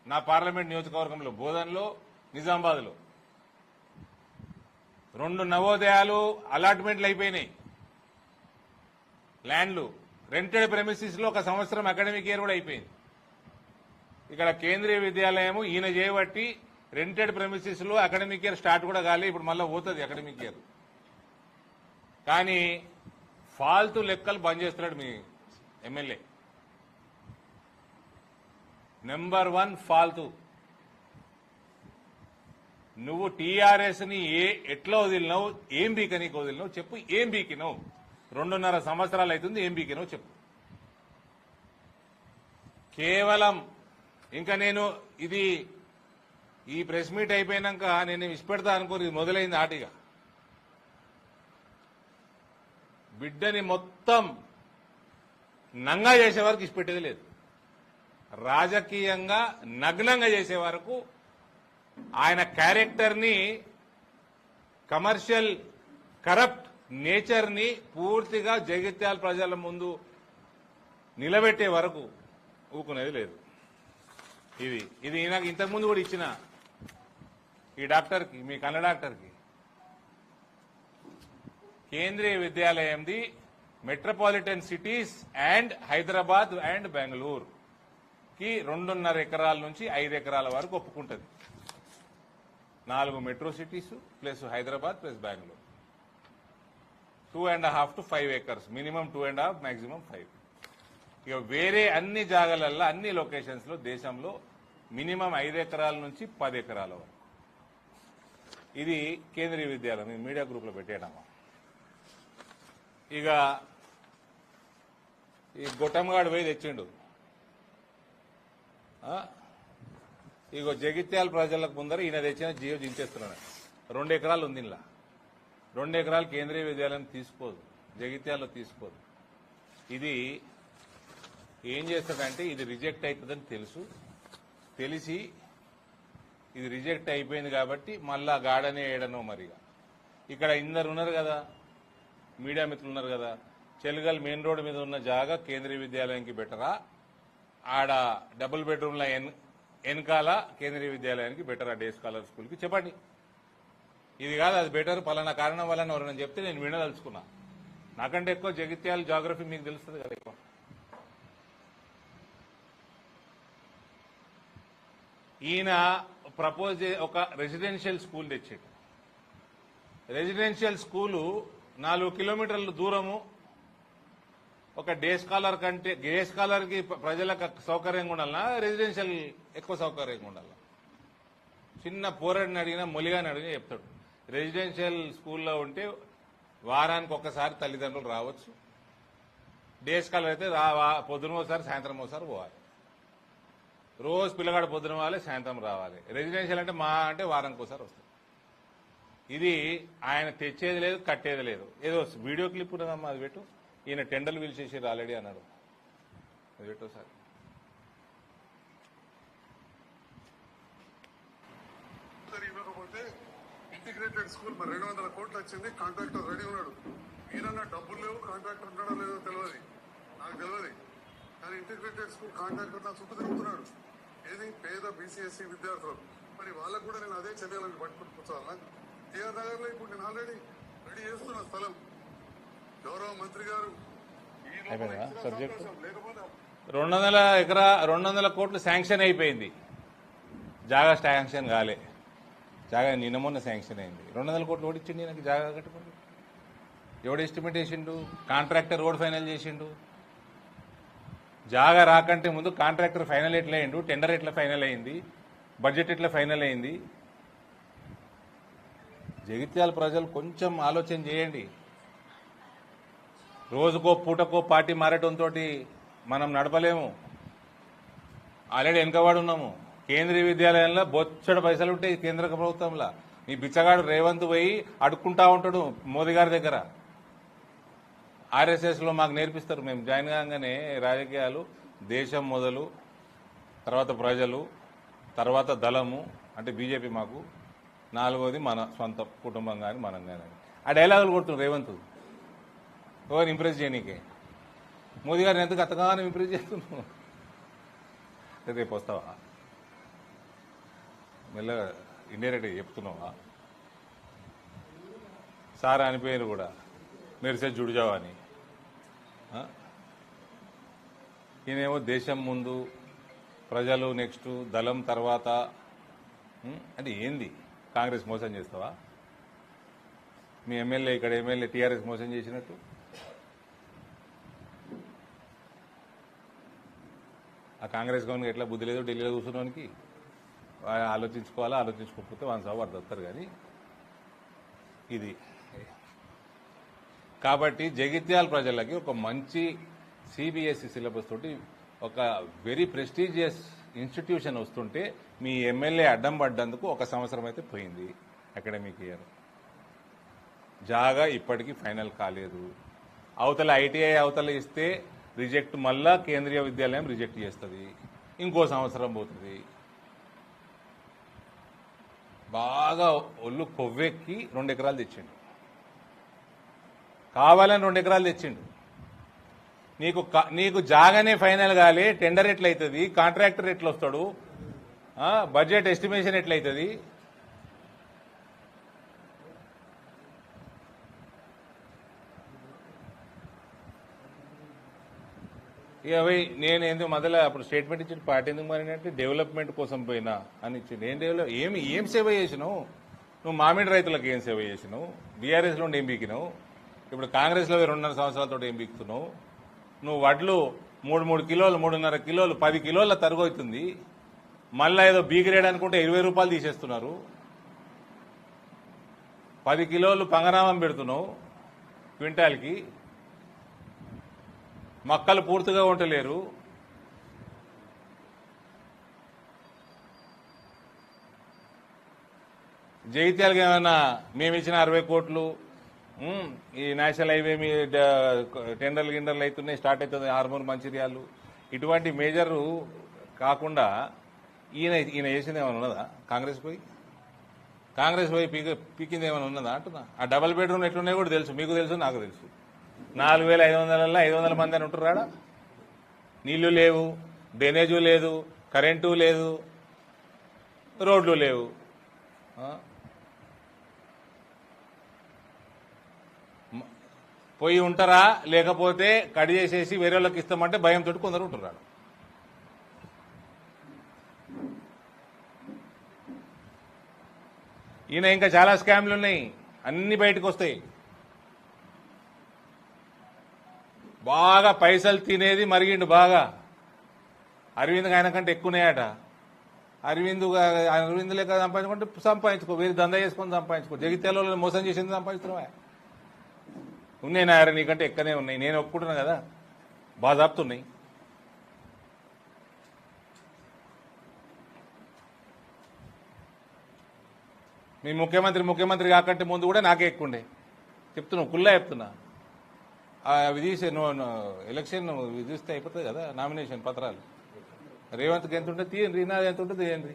నా పార్లమెంట్ నియోజకవర్గంలో బోధన్లో, నిజామాబాద్లో 2 నవోదయాలు అలాట్మెంట్లు అయిపోయినాయి. ల్యాండ్లు రెంటెడ్ ప్రెమిసిస్ లో 1 సంవత్సరం అకాడమిక్ ఇయర్ కూడా అయిపోయింది. ఇక్కడ కేంద్రీయ విద్యాలయం ఈయన చేయబట్టి రెంటెడ్ ప్రెమిసిస్ లో అకాడమిక్ ఇయర్ స్టార్ట్ కూడా కాలే. ఇప్పుడు మళ్ళీ పోతుంది అకాడమిక్ ఇయర్. కానీ ఫాల్తు లెక్కలు బంద్ చేస్తున్నాడు మీ ఎమ్మెల్యే. నెంబర్ 1 ఫాల్తు. నువ్వు టీఆర్ఎస్ ని ఎట్లా వదిలినావు, ఏం బీకనీకి వదిలినావు చెప్పు. ఏం బీకినావు? 2.5 సంవత్సరాలు అవుతుంది. ఏం బీకినావు చెప్పు. కేవలం ఇంకా నేను ఈ ప్రెస్ మీట్ అయిపోయినాక నేను ఇష్టపెడతా అనుకోని మొదలైంది ఆటిగా. బిడ్డని మొత్తం నంగా చేసే వరకు ఇష్టపెట్టేది లేదు. రాజకీయంగా నగ్నంగా చేసే వరకు ఆయన క్యారెక్టర్ ని, కమర్షియల్ కరప్ట్ నేచర్ ని పూర్తిగా జగిత్యాల ప్రజల ముందు నిలబెట్టే వరకు ఊకునేది లేదు. ఇది నాకు ఇంతకుముందు కూడా ఇచ్చిన ఈ డాక్టర్కి, మీ కన్న డాక్టర్కి, కేంద్రీయ విద్యాలయంది metropolitan cities and Hyderabad and Bengaluru కి 2.5 ఎకరాల నుంచి 5 ఎకరాల వరకు ఒప్పుకుంటుంది. 4 metro cities plus Hyderabad plus Bengaluru. 2.5 to 5 acres, minimum 2.5, maximum 5. ఇక వేరే అన్ని జాగాలల్లో, అన్ని లొకేషన్స్ లో దేశంలో మినిమం 5 ఎకరాల నుంచి 10 ఎకరాల వరకు. ఇది కేంద్రీయ విద్యాలయం మీడియా గ్రూప్ లో పెట్టేయడమా. ఇక ఈ గొట్టంగాడు పోయి తెచ్చిండు. ఇగో జగిత్యాల ప్రజలకు ముందర ఈయన తెచ్చిన జియో దించేస్తున్నాడు. 2 ఎకరాలు ఉంది ఇలా. 2 ఎకరాలు కేంద్రీయ విద్యాలయం తీసుకోదు, జగిత్యాలలో తీసుకోదు. ఇది ఏం చేస్తాడంటే ఇది రిజెక్ట్ అవుతుందని తెలిసి ఇది రిజెక్ట్ అయిపోయింది కాబట్టి మళ్ళా గాడనే ఏడనో మరిగా. ఇక్కడ ఇందరు ఉన్నారు కదా, మీడియా మిత్రులు ఉన్నారు కదా, చెలుగల్ మెయిన్ రోడ్డు మీద ఉన్న జాగా కేంద్రీయ విద్యాలయానికి బెటరా, ఆడ డబుల్ బెడ్రూమ్ల వెనకాల కేంద్రీయ విద్యాలయానికి బెటరా, డే స్కాలర్ స్కూల్కి చెప్పండి. ఇది కాదు అది బెటర్, పలానా కారణం వల్ల ఎవరైనా చెప్తే నేను వినదలుచుకున్నా. నాకంటే ఎక్కువ జగిత్యాల జాగ్రఫీ మీకు తెలుస్తుంది కదా ఎక్కువ. ఈయన ప్రపోజ్ ఒక రెసిడెన్షియల్ స్కూల్ తెచ్చాడు. రెసిడెన్షియల్ స్కూలు 4 కిలోమీటర్ల దూరము. ఒక డే స్కాలర్ కంటే డే స్కాలర్ కి ప్రజలకు సౌకర్యంగా ఉండాలన్నా, రెసిడెన్షియల్ ఎక్కువ సౌకర్యంగా ఉండాలి. చిన్న పోరాడిని అడిగినా, మొలిగాని అడిగినా చెప్తాడు. రెసిడెన్షియల్ స్కూల్లో ఉంటే వారానికి ఒక్కసారి తల్లిదండ్రులు రావచ్చు. డే స్కాలర్ అయితే పొద్దున ఒకసారి సాయంత్రం ఒకసారి పోవాలి. రోజు పిల్లగాడు పొద్దున పోవాలి, సాయంత్రం రావాలి. రెసిడెన్షియల్ అంటే అంటే వారానికి ఒకసారి వస్తుంది. ఇది ఆయన తెచ్చేది లేదు, కట్టేది లేదు. ఏదో వీడియో క్లిప్ ఉన్నదమ్మా, అది పెట్టు. ఈయన టెండర్లు పిలిచేసారు ఆల్రెడీ అన్నారు, అది పెట్టు సార్. ఇవ్వకపోతే ఇంటిగ్రేటెడ్ స్కూల్ మరి 200 కోట్లు వచ్చింది. కాంట్రాక్టర్ రెడీ ఉన్నాడు. ఈయనన్నా డబ్బులు లేవు, కాంట్రాక్టర్ ఉన్నాడో లేదో తెలియదు, నాకు తెలియదు. కానీ ఇంటిగ్రేటెడ్ స్కూల్ కాంట్రాక్టర్ నా చుట్టూ తిరుగుతున్నాడు. ఏది పేద బీసీఎస్సీ విద్యార్థులు. మరి వాళ్ళకు కూడా నేను అదే చర్యలను పట్టుకుని కూర్చోవాలా? టీఆర్ నగర్ లో ఇప్పుడు నేను ఆల్రెడీ రెడీ చేస్తున్న స్థలం గౌరవ మంత్రి గారు 200 కోట్లు శాంక్షన్ అయిపోయింది. జాగా శాంక్షన్ కాలే. జాగా నిన్న మొన్న శాంక్షన్ అయింది. 200 కోట్లు ఓడిచ్చిండు నాకు జాగా కట్టుకోండి. ఎవడు ఎస్టిమేట్ చేసిండు? కాంట్రాక్టర్ రోడ్ ఫైనల్ చేసిండు. జాగా రాకంటే ముందు కాంట్రాక్టర్ ఫైనల్ ఎట్లా అయిండు, టెండర్ ఎట్లా ఫైనల్ అయింది, బడ్జెట్ ఎట్లా ఫైనల్ అయింది. జగిత్యాల ప్రజలు కొంచెం ఆలోచన చేయండి. రోజుకో పూటకో పార్టీ మారటంతో మనం నడపలేము. ఆల్రెడీ వెనుకబడి ఉన్నాము. కేంద్రీయ విద్యాలయంలో బొచ్చడు పైసలు ఉంటాయి కేంద్ర ప్రభుత్వంలో. మీ బిచ్చగాడు రేవంత్ పోయి అడుక్కుంటా ఉంటాడు మోదీ గారి దగ్గర. ఆర్ఎస్ఎస్లో మాకు నేర్పిస్తారు. మేము జాయిన్ కాగానే రాజకీయాలు దేశం మొదలు, తర్వాత ప్రజలు, తర్వాత దళము అంటే బీజేపీ, మాకు 4వది మన సొంత కుటుంబం కానీ మనం కానీ. ఆ డైలాగులు కొడుతున్నాడు రేవంత్ ఎవరిని ఇంప్రెస్ చేయనీకే. మోదీ గారిని ఎందుకు అంతగానో ఇంప్రెస్ చేస్తున్నావు? రేపు వస్తావా? మెల్లగా ఇండైరెక్ట్గా చెప్తున్నావా? సార్ అనిపోయారు కూడా మెరిసే జుడిజావా అని. ఈయనేమో దేశం ముందు, ప్రజలు నెక్స్ట్, దళం తర్వాత. అంటే ఏంది? కాంగ్రెస్ మోసం చేస్తావా? మీ ఎమ్మెల్యే ఇక్కడ ఎమ్మెల్యే టీఆర్ఎస్ మోసం చేసినట్టు. ఆ కాంగ్రెస్ గవర్నమెంట్ ఎట్లా బుద్ధి లేదు ఢిల్లీలో కూర్చున్నానికి. ఆలోచించుకోవాలా, ఆలోచించుకోకపోతే వన్ సభ వస్తారు కానీ ఇది. కాబట్టి జగిత్యాల ప్రజలకి ఒక మంచి సిబిఎస్ఈ సిలబస్ తోటి ఒక వెరీ ప్రెస్టీజియస్ ఇన్స్టిట్యూషన్ వస్తుంటే మీ ఎమ్మెల్యే అడ్డం పడ్డందుకు 1 సంవత్సరం అయితే పోయింది అకాడమిక్ ఇయర్. జాగా ఇప్పటికీ ఫైనల్ కాలేదు. అవతల ఐటీఐ అవతల ఇస్తే రిజెక్ట్, మళ్ళా కేంద్రీయ విద్యాలయం రిజెక్ట్ చేస్తుంది. ఇంకో సంవత్సరం పోతుంది. బాగా ఒళ్ళు కొవ్వెక్కి 2 ఎకరాలు తెచ్చిండు. కావాలని 2 ఎకరాలు తెచ్చిండు. నీకు జాగానే ఫైనల్ కాలే, టెండర్ ఎట్లయితుంది, కాంట్రాక్టర్ ఎట్లా వస్తాడు, బడ్జెట్ ఎస్టిమేషన్ ఎట్లయితుంది. ఇక నేను ఎందుకు మొదల అప్పుడు స్టేట్మెంట్ ఇచ్చిన పార్టీ ఎందుకు మారినంటే డెవలప్మెంట్ కోసం పోయినా అని ఇచ్చిండు. ఏం సేవ చేసినావు నువ్వు? మామిడి రైతులకు ఏం సేవ చేసినావు? బీఆర్ఎస్లో ఏం బీకినావు? ఇప్పుడు కాంగ్రెస్లో 2.5 సంవత్సరాలతో ఏం బీకుతున్నావు? నువ్వు వడ్లు 3 కిలోలు, 3.5 కిలోలు, 10 కిలోల తరుగు అవుతుంది. మళ్ళా ఏదో బీ గ్రేడ్ అనుకుంటే 20 రూపాయలు తీసేస్తున్నారు. 10 కిలోలు పంగనామం పెడుతున్నావు క్వింటాల్కి. మొక్కలు పూర్తిగా ఉండలేరు. జగిత్యాలకి ఏమైనా మేము ఇచ్చిన 60 కోట్లు, ఈ నేషనల్ హైవే మీ టెండర్లు గిండర్లు అవుతున్నాయి, స్టార్ట్ అవుతుంది, ఆర్మూర్ మంచిర్యాలు, ఇటువంటి మేజర్ కాకుండా ఈయన చేసింది ఏమైనా ఉన్నదా? కాంగ్రెస్ పోయి పీకింది ఏమైనా ఉన్నదా అంటున్నా. ఆ డబల్ బెడ్రూమ్ ఎట్లున్నాయో కూడా తెలుసు, మీకు తెలుసు, నాకు తెలుసు. 4,500 500 మంది అని ఉంటున్నాడా? నీళ్లు లేవు, డ్రైనేజు లేదు, కరెంటు లేదు, రోడ్లు లేవు. పోయి ఉంటారా? లేకపోతే కడి చేసేసి వేరే వాళ్ళకి ఇస్తామంటే భయంతో కొందరు ఉంటున్నారు. ఈయన ఇంకా చాలా స్కామ్లు ఉన్నాయి, అన్ని బయటకు వస్తాయి. బాగా పైసలు తినేది మరిగిండు బాగా. అరవింద్ ఆయన కంటే ఎక్కువనేయట. అరవింద్ లేక సంపాదించుకో, వేరే దందా చేసుకొని సంపాదించుకో. జగిత్యాలలో మోసం చేసింది సంపాదిస్తున్నావా? ఉన్నాయి నాయన, నీకంటే ఎక్కనే ఉన్నాయి. నేను ఒప్పుకుంటున్నా కదా, బాగా జాపుతున్నాయి. మీ ముఖ్యమంత్రి కాకంటే ముందు కూడా నాకే ఎక్కువ ఉండే. చెప్తున్నా, కుల్లా చెప్తున్నా. అవి తీసే ఎలక్షన్ తీస్తే అయిపోతుంది కదా, నామినేషన్ పత్రాలు. రేవంత్కి ఎంత ఉంటుంది తీయండి, నాది ఎంత ఉంటుంది తీయండి.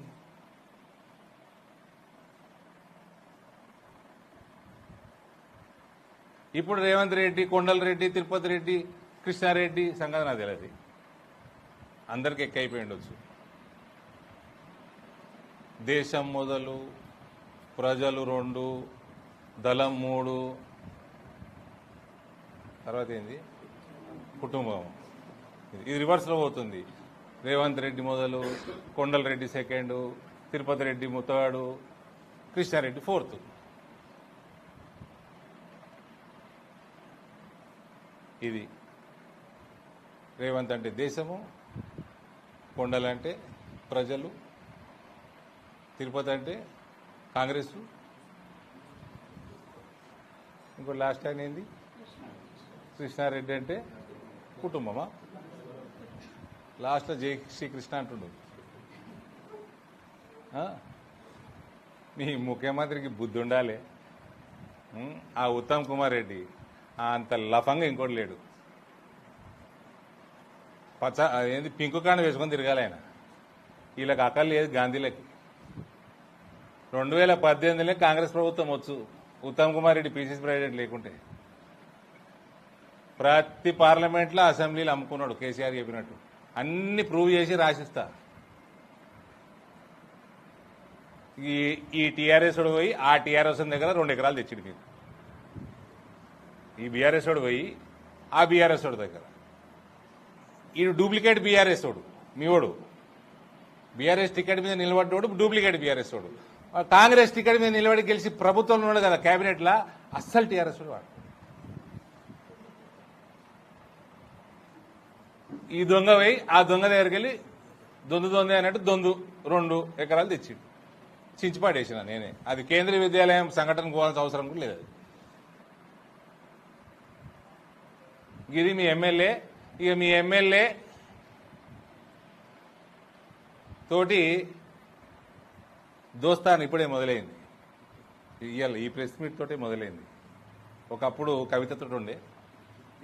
ఇప్పుడు రేవంత్ రెడ్డి, కొండల రెడ్డి, తిరుపతి రెడ్డి, కృష్ణారెడ్డి సంగతి నాకు తెలియదు. అందరికి ఎక్కైపోయి ఉండొచ్చు. దేశం మొదలు, ప్రజలు 2, దళం 3, తర్వాత ఏంది కుటుంబం. ఇది రివర్స్లో పోతుంది. రేవంత్ రెడ్డి మొదలు, కొండల Reddy 2nd, Tirupati Reddy 3rd, Krishna Reddy 4th. ఇది రేవంత్ అంటే దేశము, కొండలంటే ప్రజలు, తిరుపతి అంటే కాంగ్రెస్, ఇంకో లాస్ట్ ఆయన ఏంది కృష్ణారెడ్డి అంటే కుటుంబమా? లాస్ట్లో జై శ్రీకృష్ణ అంటుండు. మీ ముఖ్యమంత్రికి బుద్ధి ఉండాలి. ఆ ఉత్తమ్ కుమార్ రెడ్డి అంత లఫంగా ఇంకోటి లేడు. ఏంది పింకు కాండ వేసుకొని తిరగాలి ఆయన. వీళ్ళకి అక్కలు లేదు గాంధీలకి. 2018లో కాంగ్రెస్ ప్రభుత్వం వచ్చు, ఉత్తమ్ కుమార్ రెడ్డి పీసీసీ ప్రెసిడెంట్ లేకుంటే. ప్రతి పార్లమెంట్లో అసెంబ్లీలో అమ్ముకున్నాడు కేసీఆర్ చెప్పినట్టు. అన్ని ప్రూవ్ చేసి రాసిస్తా. ఈ టీఆర్ఎస్ వాడు పోయి ఆ టీఆర్ఎస్ దగ్గర 2 ఎకరాలు తెచ్చిండు మీరు. ఈ బీఆర్ఎస్ వాడు పోయి ఆ బీఆర్ఎస్ వాడు దగ్గర ఈ డూప్లికేట్ బీఆర్ఎస్ వాడు మీ వాడు బీఆర్ఎస్ టికెట్ మీద నిలబడ్డోడు డూప్లికేట్ బీఆర్ఎస్ వాడు. కాంగ్రెస్ టికెట్ మీద నిలబడి గెలిచి ప్రభుత్వంలో ఉన్నాడు కదా కేబినెట్ లా అస్సలు టీఆర్ఎస్ వాడు. ఈ దొంగ పోయి ఆ దొంగ దగ్గరికి వెళ్ళి దొందు అన్నట్టు 2 ఎకరాలు తెచ్చిండు. చించిపాడేసిన నేనే. అది కేంద్రీయ విద్యాలయం సంఘటనకు పోవాల్సిన అవసరం కూడా లేదు. ఇది మీ ఎమ్మెల్యే. ఇక మీ ఎమ్మెల్యే తోటి దోస్తాను ఇప్పుడే మొదలైంది. ఇవాళ ఈ ప్రెస్ మీట్ తోటే మొదలైంది. ఒకప్పుడు కవితతో ఉండే,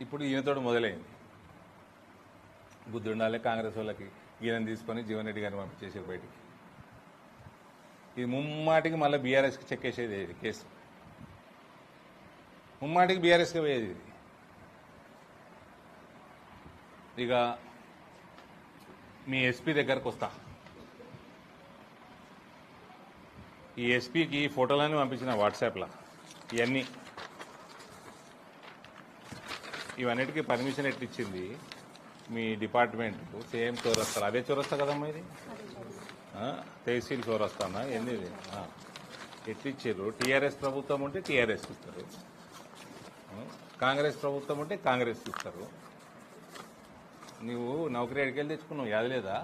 ఇప్పుడు ఈయనతోటి మొదలైంది. బుద్ధి ఉండాలి కాంగ్రెస్ వాళ్ళకి. ఈయన తీసుకొని జీవన్ రెడ్డి గారిని పంపించేసారు బయటికి. ఇది ముమ్మాటికి మళ్ళీ బీఆర్ఎస్కి చెక్కేసేది ఇది కేసు. ముమ్మాటికి బీఆర్ఎస్కి పోయేది ఇది. ఇక మీ ఎస్పీ దగ్గరకు వస్తా. ఈ ఎస్పీకి ఫోటోలన్నీ పంపించిన వాట్సాప్లో. ఇవన్నిటికీ పర్మిషన్ ఎట్లిచ్చింది మీ డిపార్ట్మెంట్? సేమ్ చౌరస్తా, అదే చౌరస్తా కదమ్మా ఇది, తహసీల్ చౌరస్తానా ఏంది ఇది? ఎట్లిచ్చారు? టీఆర్ఎస్ ప్రభుత్వం ఉంటే టీఆర్ఎస్ ఇస్తారు, కాంగ్రెస్ ప్రభుత్వం ఉంటే కాంగ్రెస్ ఇస్తారు. నువ్వు నౌకరీ ఎడికెళ్ళి తెచ్చుకున్నావు, యాద లేదా?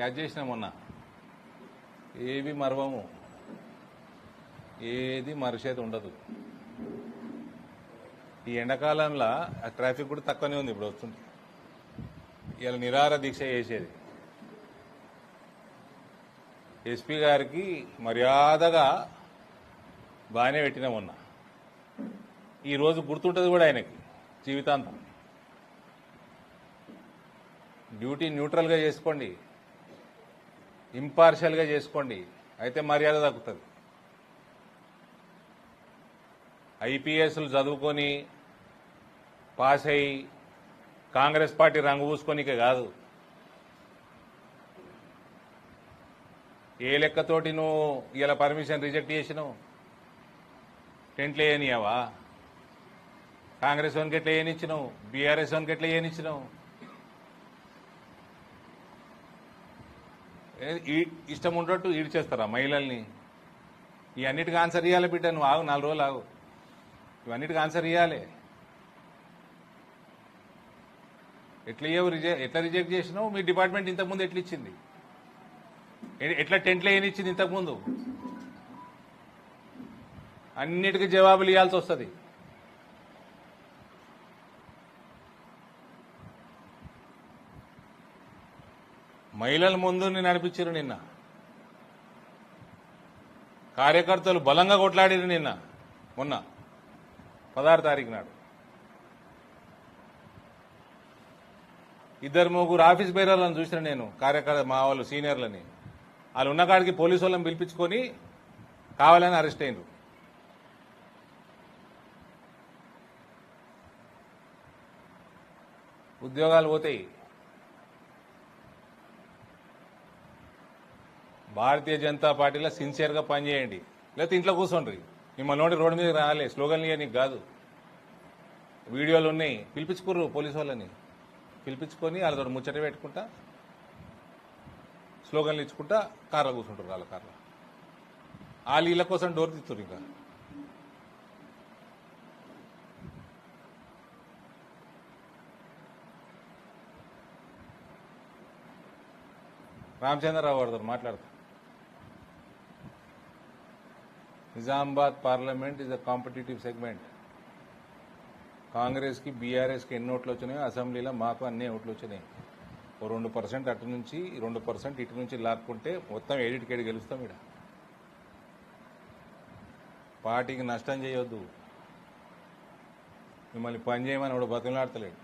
యాద్ చేసినా మొన్న. ఏవి మరవము, ఏది మరిచేది ఉండదు. ఈ ఎండాకాలంలో ట్రాఫిక్ కూడా తక్కువనే ఉంది ఇప్పుడు వస్తుంది. ఇలా నిరాహార దీక్ష చేసేది. ఎస్పీ గారికి మర్యాదగా బాగానే పెట్టినా మొన్న. ఈరోజు గుర్తుంటుంది కూడా ఆయనకి జీవితాంతం. డ్యూటీ న్యూట్రల్గా చేసుకోండి, ఇంపార్షియల్గా చేసుకోండి, అయితే మర్యాద తగ్గుతుంది. ఐపీఎస్లు చదువుకొని పాస్ అయ్యి కాంగ్రెస్ పార్టీ రంగు పూసుకోనికే కాదు. ఏ లెక్కతోటి నువ్వు ఇలా పర్మిషన్ రిజెక్ట్ చేసినావు? టెంట్లు వేయనియావా? కాంగ్రెస్ వానికి ఎట్లా ఏనిచ్చినావు? బీఆర్ఎస్ వానికి ఎట్లా ఏనిచ్చినావు? ఇష్టం ఉన్నట్టు ఈడు చేస్తారా మహిళల్ని? ఈ అన్నిటికీ ఆన్సర్ ఇవ్వాలి బిడ్డ. నువ్వు ఆగు, 4 రోజులు ఆగు. ఇవన్నిటికీ ఆన్సర్ ఇవ్వాలి. ఎట్లా రిజెక్ట్ చేసినావు? మీ డిపార్ట్మెంట్ ఇంతకుముందు ఎట్లా ఇచ్చింది? ఎట్లా టెంట్లో ఏనిచ్చింది ఇంతకుముందు? అన్నిటికీ జవాబులు ఇవ్వాల్సి వస్తుంది. మహిళల ముందు నడిపించారు నిన్న. కార్యకర్తలు బలంగా కొట్లాడారు నిన్న, మొన్న 16 తారీఖు నాడు. 2-3 ఆఫీస్ బేరర్లను చూసిన నేను, కార్యకర్త మా వాళ్ళు సీనియర్లని. వాళ్ళు ఉన్న కాడికి పోలీసు వాళ్ళని పిలిపించుకొని కావాలని అరెస్ట్ అయినారు. ఉద్యోగాలు పోతాయి. భారతీయ జనతా పార్టీలో సిన్సియర్గా పనిచేయండి, లేకపోతే ఇంట్లో కూర్చోండి. మిమ్మల్ని నోటి రోడ్డు మీద రాలే, స్లోగన్లు ఇవ్వనీకి కాదు. వీడియోలు ఉన్నాయి, పిలిపించుకుర్రు పోలీసు వాళ్ళని. పిలిపించుకొని వాళ్ళతో ముచ్చట పెట్టుకుంటా స్లోగన్లు ఇచ్చుకుంటా కార్లో కూర్చుంటారు. వాళ్ళ కార్లో వాళ్ళు ఇళ్ళ కోసం డోర్ తీస్తారు. ఇంకా రామచంద్రరావు గారితో మాట్లాడతారు. Nizamabad parliament is a competitive segment. కాంగ్రెస్కి బీఆర్ఎస్కి ఎన్ని ఓట్లు వచ్చినాయో అసెంబ్లీలో మాకు అన్ని ఓట్లు వచ్చినాయి. 2% అటు నుంచి 2% ఇటు నుంచి లాక్కుంటే మొత్తం 7 గెలుస్తాం. ఇక్కడ పార్టీకి నష్టం చేయొద్దు. మిమ్మల్ని పని చేయమని వాడు బతిమలాడతలేడు.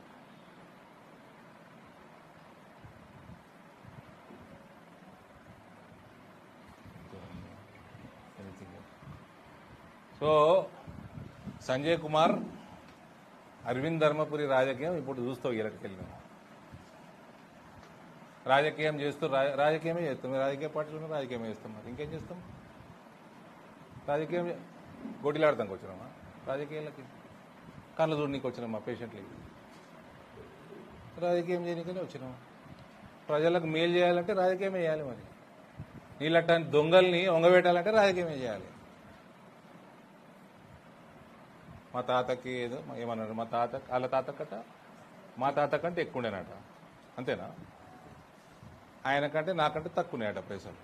సో సంజయ్ కుమార్, అరవింద్ ధర్మపురి రాజకీయం ఇప్పుడు చూస్తావు. ఇలాంటికెళ్ళి రాజకీయం చేస్తూ రాజకీయమే చేస్తాం. రాజకీయ పార్టీలు రాజకీయమే చేస్తాం. మరి ఇంకేం చేస్తాం? రాజకీయం గొడ్డిలాడతానికి వచ్చినామా? రాజకీయాలకి కళ్ళు చూడనీకి వచ్చినామా? పేషెంట్లకి రాజకీయం చేయడానికనే వచ్చినాం. ప్రజలకు మేలు చేయాలంటే రాజకీయమే చేయాలి. మరి నీళ్ళట్టాన్ని దొంగల్ని వంగబెట్టాలంటే రాజకీయమే చేయాలి. మా తాతకి ఏదో ఏమన్నాడు, మా తాత వాళ్ళ తాతకట మా తాత కంటే ఎక్కువ ఉండేనట. అంతేనా? ఆయన కంటే నాకంటే తక్కువ ఉన్నాయట పైసలు.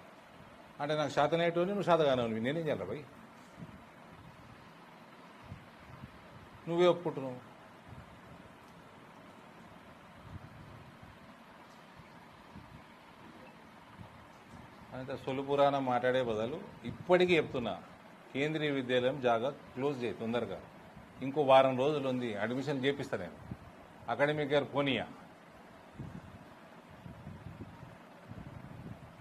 అంటే నాకు శాతనేటోని నువ్వు శాతగానవి, నేనేం చేయాలి భయ్? నువ్వే ఒప్పుకుంటున్నావు. అంటే సొలు పురాణం మాట్లాడే బదులు ఇప్పటికీ చెప్తున్నా, కేంద్రీయ విద్యాలయం జాగా క్లోజ్ చేయి తొందరగా. ఇంకో వారం రోజులు ఉంది, అడ్మిషన్ చేపిస్తా నేను. అకాడమిక్ ఇయర్ పోనీయా,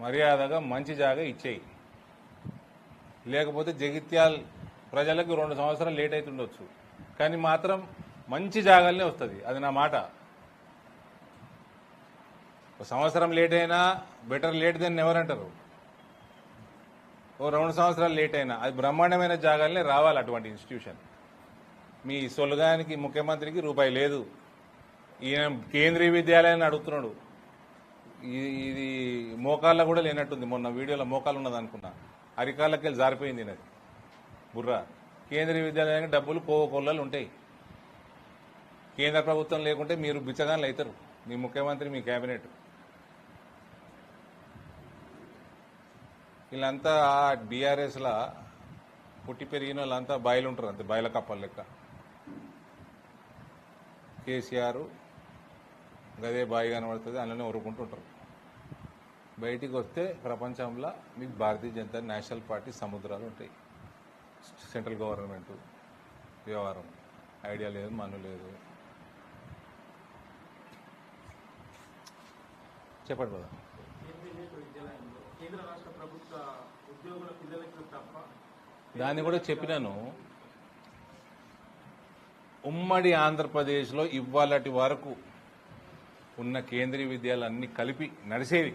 మర్యాదగా మంచి జాగా ఇచ్చేయి. లేకపోతే జగిత్యాల్ ప్రజలకు 2 సంవత్సరాలు లేట్ అవుతుండొచ్చు, కానీ మాత్రం మంచి జాగాలనే వస్తుంది. అది నా మాట. 1 సంవత్సరం లేట్ అయినా బెటర్ లేట్ దెన్ ఎవరు అంటారు. 2 సంవత్సరాలు లేట్ అయినా అది బ్రహ్మాండమైన జాగాలనే రావాలి. అటువంటి ఇన్స్టిట్యూషన్ మీ సొలుగానికి ముఖ్యమంత్రికి రూపాయి లేదు. ఈయన కేంద్రీయ విద్యాలయాన్ని అడుగుతున్నాడు. ఇది మోకాళ్ళ కూడా లేనట్టుంది. మొన్న వీడియోలో మోకాలు ఉన్నది అనుకున్నా, అరికాళ్ళకి వెళ్ళి జారిపోయింది అది బుర్రా. కేంద్రీయ విద్యాలయానికి డబ్బులు కోకొల్లలు ఉంటాయి. కేంద్ర ప్రభుత్వం లేకుంటే మీరు బిచ్చగాళ్ళు అవుతారు, మీ ముఖ్యమంత్రి, మీ కేబినెట్. వీళ్ళంతా బీఆర్ఎస్లా పుట్టి పెరిగిన వాళ్ళంతా బాయిలు ఉంటారు, అంతే బాయిల కప్పల లెక్క. కేసీఆర్ గదే బాయి కనబడుతుంది, అందులోనే ఉరుకుంటుంటారు. బయటికి వస్తే ప్రపంచంలో మీకు భారతీయ జనతా నేషనల్ పార్టీ సముద్రాలు ఉంటాయి. సెంట్రల్ గవర్నమెంట్ వ్యవహారం ఐడియా లేదు, మను లేదు. చెప్పండి కదా. దాన్ని కూడా చెప్పినాను. ఉమ్మడి ఆంధ్రప్రదేశ్లో ఇవాళటి వరకు ఉన్న కేంద్రీయ విద్యాలయాలన్నీ కలిపి నడిచేవి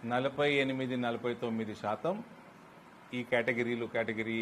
48-49% ఈ కేటగిరీలు, కేటగిరీ